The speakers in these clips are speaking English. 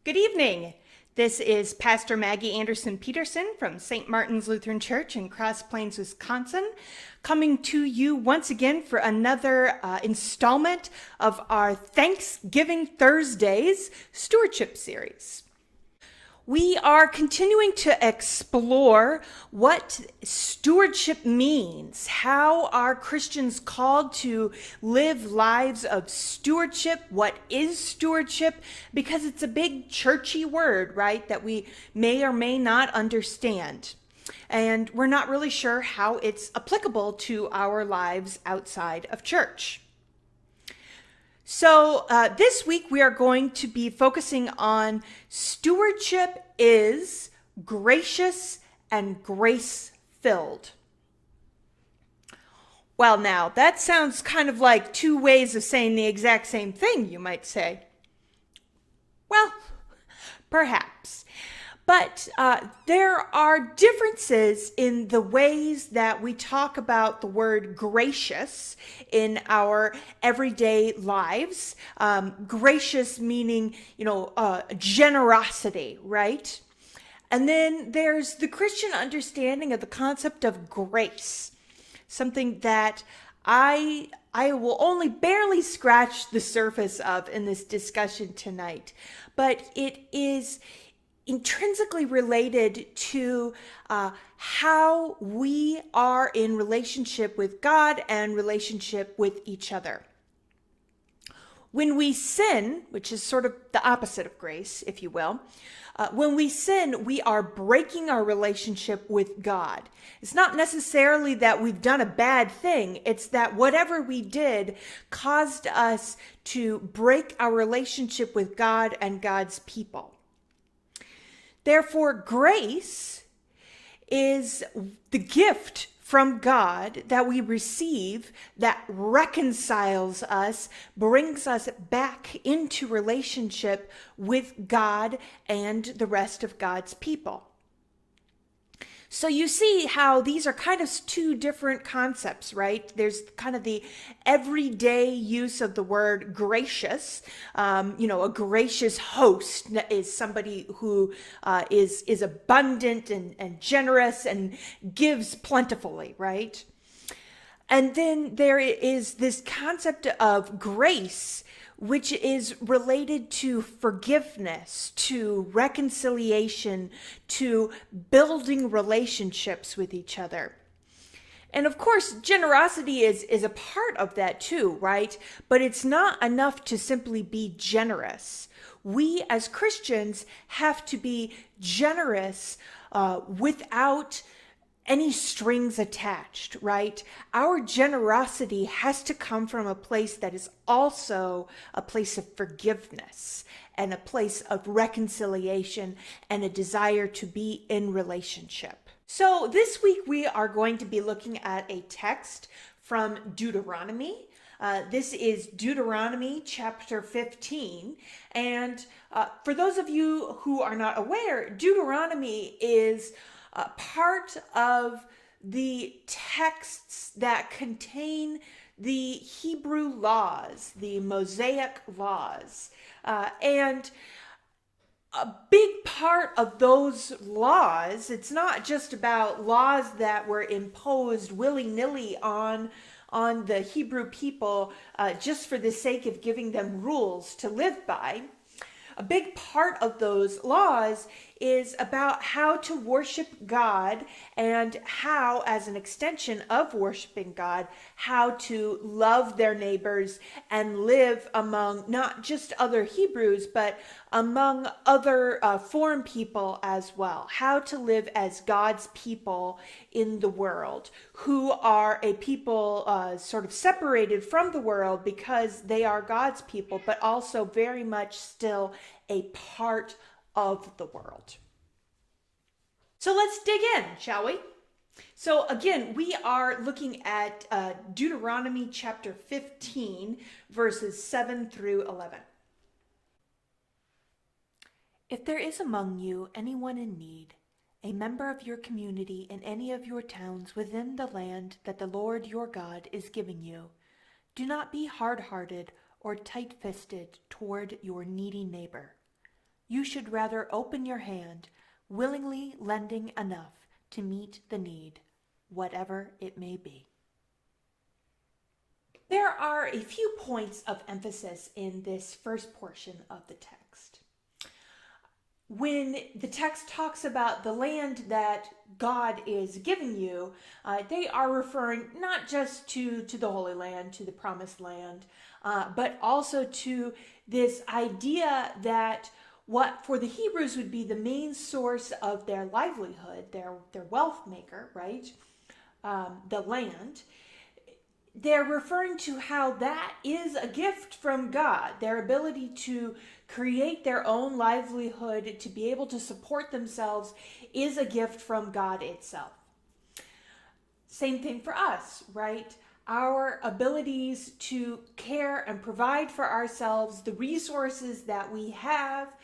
Good evening. This is Pastor Maggie Anderson Peterson from St. Martin's Lutheran Church in Cross Plains, Wisconsin, coming to you once again for another installment of our Thanksgiving Thursdays Stewardship series. We are continuing to explore what stewardship means. How are Christians called to live lives of stewardship? What is stewardship? Because it's a big churchy word, right, that we may or may not understand. And we're not really sure how it's applicable to our lives outside of church. So this week we are going to be focusing on stewardship is gracious and grace-filled. Well, now that sounds kind of like two ways of saying the exact same thing, you might say. Well, perhaps. But there are differences in the ways that we talk about the word gracious in our everyday lives. Gracious meaning, generosity, right? And then there's the Christian understanding of the concept of grace, something that I will only barely scratch the surface of in this discussion tonight. But it is intrinsically related to how we are in relationship with God and relationship with each other. When we sin, which is sort of the opposite of grace, if you will, when we sin, we are breaking our relationship with God. It's not necessarily that we've done a bad thing. It's that whatever we did caused us to break our relationship with God and God's people. Therefore, grace is the gift from God that we receive that reconciles us, brings us back into relationship with God and the rest of God's people. So you see how these are kind of two different concepts, right? There's kind of the everyday use of the word gracious. A gracious host is somebody who is abundant and generous and gives plentifully, right? And then there is this concept of grace, which is related to forgiveness, to reconciliation, to building relationships with each other. And of course, generosity is a part of that too, right? But it's not enough to simply be generous. We as Christians have to be generous without any strings attached, right? Our generosity has to come from a place that is also a place of forgiveness and a place of reconciliation and a desire to be in relationship. So this week we are going to be looking at a text from Deuteronomy. This is Deuteronomy chapter 15. And for those of you who are not aware, Deuteronomy is part of the texts that contain the Hebrew laws, the Mosaic laws. And a big part of those laws, it's not just about laws that were imposed willy-nilly on the Hebrew people just for the sake of giving them rules to live by. A big part of those laws is about how to worship God and how, as an extension of worshiping God, how to love their neighbors and live among not just other Hebrews, but among other foreign people as well. How to live as God's people in the world, who are a people sort of separated from the world because they are God's people, but also very much still a part of the world. So let's dig in, shall we? So again, we are looking at Deuteronomy chapter 15, verses 7 through 11. If there is among you anyone in need, a member of your community in any of your towns within the land that the Lord your God is giving you, do not be hard-hearted or tight-fisted toward your needy neighbor. You should rather open your hand, willingly lending enough to meet the need, whatever it may be. There are a few points of emphasis in this first portion of the text. When the text talks about the land that God is giving you, they are referring not just to the Holy Land, to the Promised Land, but also to this idea that what for the Hebrews would be the main source of their livelihood, their wealth maker, right? The land. They're referring to how that is a gift from God. Their ability to create their own livelihood, to be able to support themselves, is a gift from God itself. Same thing for us, right? Our abilities to care and provide for ourselves, the resources that we have,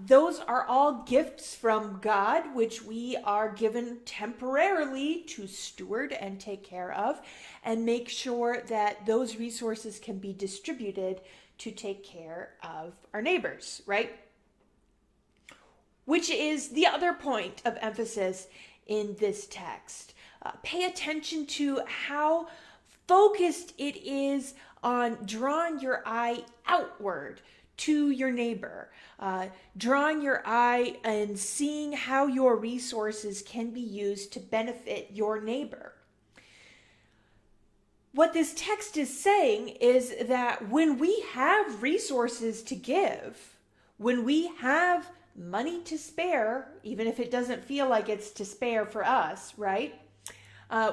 those are all gifts from God, which we are given temporarily to steward and take care of, and make sure that those resources can be distributed to take care of our neighbors, right? Which is the other point of emphasis in this text. Pay attention to how focused it is on drawing your eye outward to your neighbor, drawing your eye and seeing how your resources can be used to benefit your neighbor. What this text is saying is that when we have resources to give, when we have money to spare, even if it doesn't feel like it's to spare for us, right?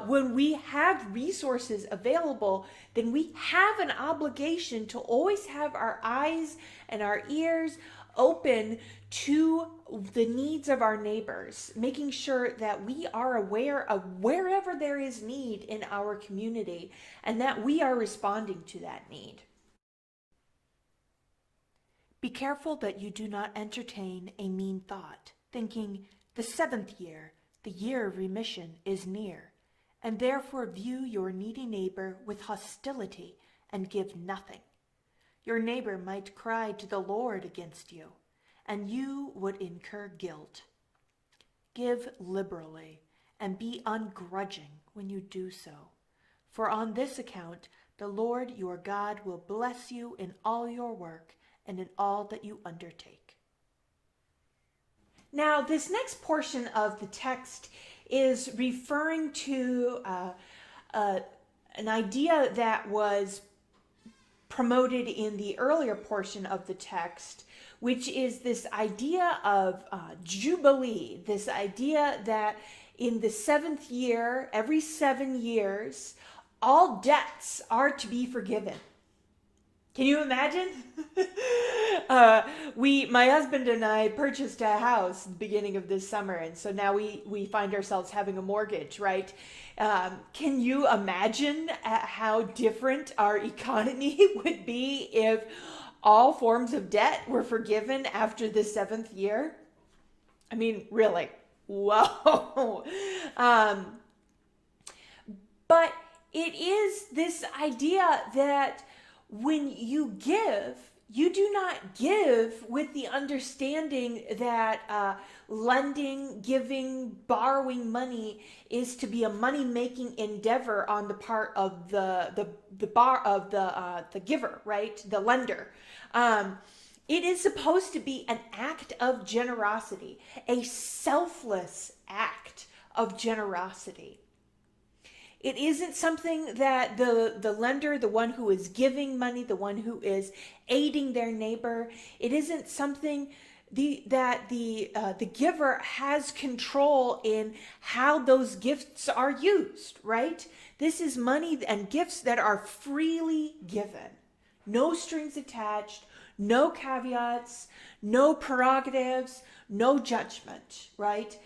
When we have resources available, then we have an obligation to always have our eyes and our ears open to the needs of our neighbors, making sure that we are aware of wherever there is need in our community and that we are responding to that need. Be careful that you do not entertain a mean thought, thinking, the 7th year, the year of remission, is near, and therefore view your needy neighbor with hostility and give nothing. Your neighbor might cry to the Lord against you, and you would incur guilt. Give liberally, and be ungrudging when you do so, for on this account the Lord your God will bless you in all your work and in all that you undertake. Now, this next portion of the text is referring to an idea that was promoted in the earlier portion of the text, which is this idea of Jubilee, this idea that in the 7th year, every 7 years, all debts are to be forgiven. Can you imagine? My husband and I purchased a house at the beginning of this summer, and so now we find ourselves having a mortgage, right? Can you imagine how different our economy would be if all forms of debt were forgiven after the 7th year? I mean, really, whoa. But it is this idea that when you give, you do not give with the understanding that lending, giving, borrowing money is to be a money-making endeavor on the part of the giver, right? The lender. It is supposed to be an act of generosity, a selfless act of generosity. It isn't something that the lender, the one who is giving money, the one who is aiding their neighbor, it isn't something that the giver has control in how those gifts are used, right? This is money and gifts that are freely given. No strings attached, no caveats, no prerogatives, no judgment, right?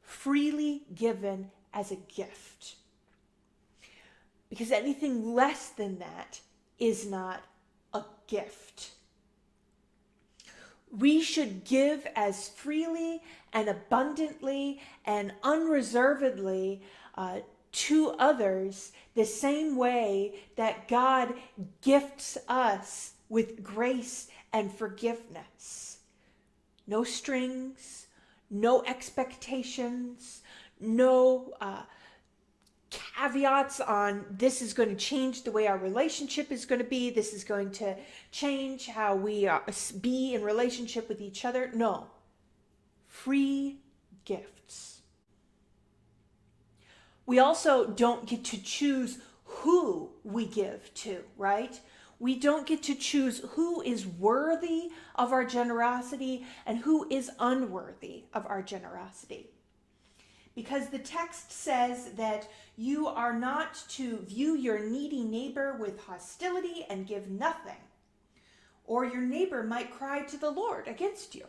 Freely given as a gift. Because anything less than that is not a gift. We should give as freely and abundantly and unreservedly to others the same way that God gifts us with grace and forgiveness. no strings, no expectations, no caveats on this is going to change the way our relationship is going to be. This is going to change how we be in relationship with each other. No. Free gifts. We also don't get to choose who we give to, right? We don't get to choose who is worthy of our generosity and who is unworthy of our generosity. Because the text says that you are not to view your needy neighbor with hostility and give nothing, or your neighbor might cry to the Lord against you.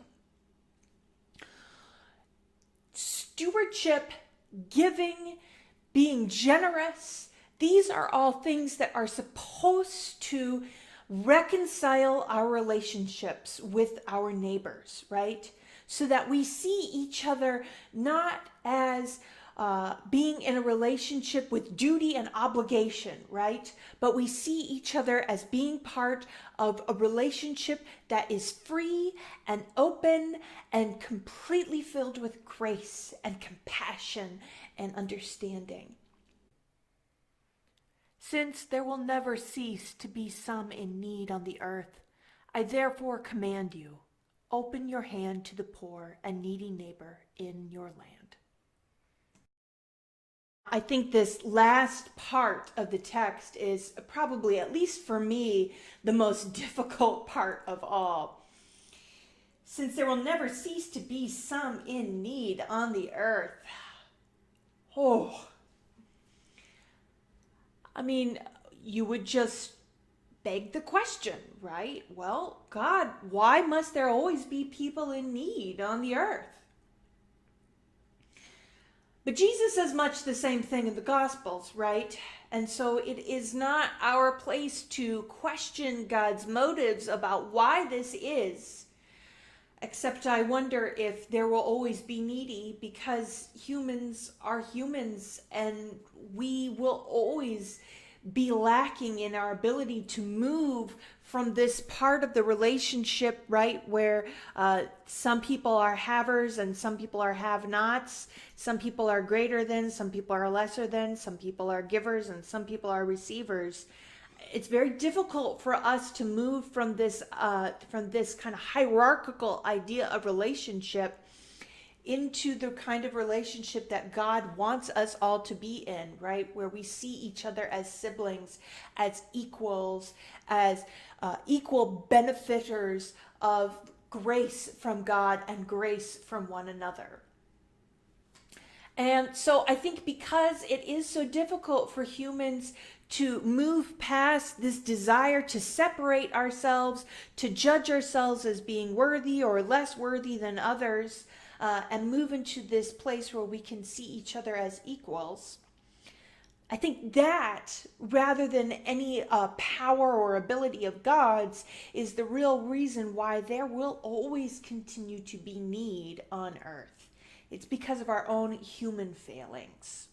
Stewardship, giving, being generous, these are all things that are supposed to reconcile our relationships with our neighbors, right? So that we see each other not as being in a relationship with duty and obligation, right? But we see each other as being part of a relationship that is free and open and completely filled with grace and compassion and understanding. Since there will never cease to be some in need on the earth, I therefore command you, open your hand to the poor and needy neighbor in your land. I think this last part of the text is probably, at least for me, the most difficult part of all. Since there will never cease to be some in need on the earth. I mean, you would just beg the question, right? Well, God, why must there always be people in need on the earth? But Jesus says much the same thing in the Gospels, right? And so it is not our place to question God's motives about why this is. Except I wonder if there will always be needy, because humans are humans and we will always be lacking in our ability to move from this part of the relationship, right, where some people are havers and some people are have-nots. Some people are greater than, some people are lesser than, some people are givers and some people are receivers. It's very difficult for us to move from this kind of hierarchical idea of relationship into the kind of relationship that God wants us all to be in, right? Where we see each other as siblings, as equals, as equal benefiters of grace from God and grace from one another. And so I think because it is so difficult for humans to move past this desire to separate ourselves, to judge ourselves as being worthy or less worthy than others, and move into this place where we can see each other as equals, I think that, rather than any power or ability of God's, is the real reason why there will always continue to be need on earth. It's because of our own human failings.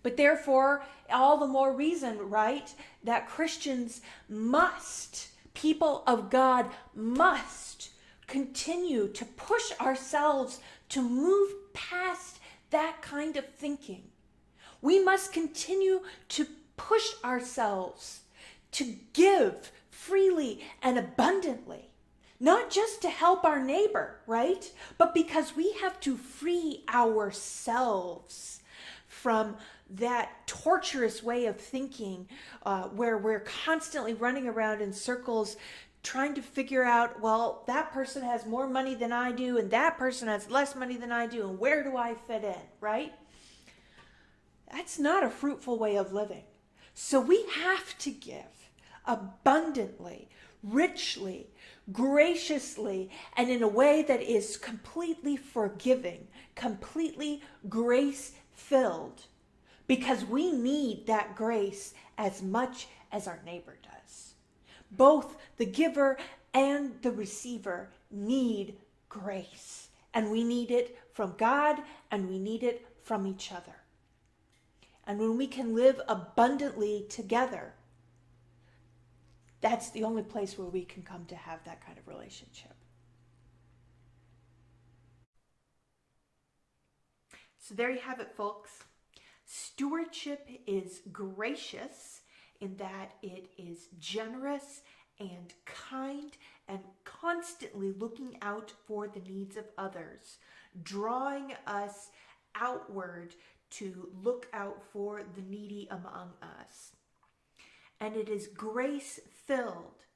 But therefore, all the more reason, right, that Christians must, people of God must continue to push ourselves to move past that kind of thinking. We must continue to push ourselves to give freely and abundantly, not just to help our neighbor, right? But because we have to free ourselves from that torturous way of thinking where we're constantly running around in circles trying to figure out, well, that person has more money than I do and that person has less money than I do, and where do I fit in, right? That's not a fruitful way of living. So we have to give abundantly, richly, graciously, and in a way that is completely forgiving, completely grace-filled, because we need that grace as much as our neighbor does. Both the giver and the receiver need grace, and we need it from God and we need it from each other. And when we can live abundantly together, that's the only place where we can come to have that kind of relationship. So there you have it, folks. Stewardship is gracious in that it is generous and kind and constantly looking out for the needs of others, drawing us outward to look out for the needy among us. And it is grace-filled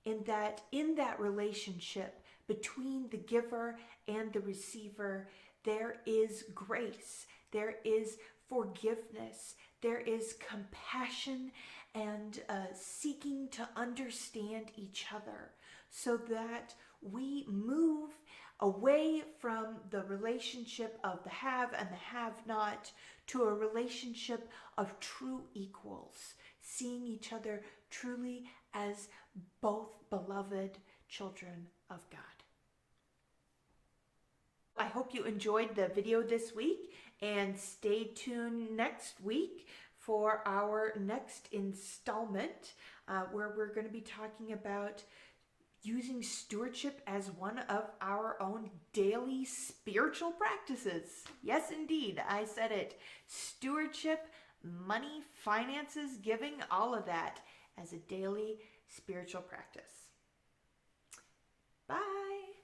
in that relationship between the giver and the receiver, there is grace, there is forgiveness, there is compassion and seeking to understand each other so that we move away from the relationship of the have and the have-not to a relationship of true equals, seeing each other truly as both beloved children of God. I hope you enjoyed the video this week, and stay tuned next week for our next installment where we're going to be talking about using stewardship as one of our own daily spiritual practices. Yes, indeed, I said it. Stewardship, money, finances, giving, all of that as a daily spiritual practice. Bye.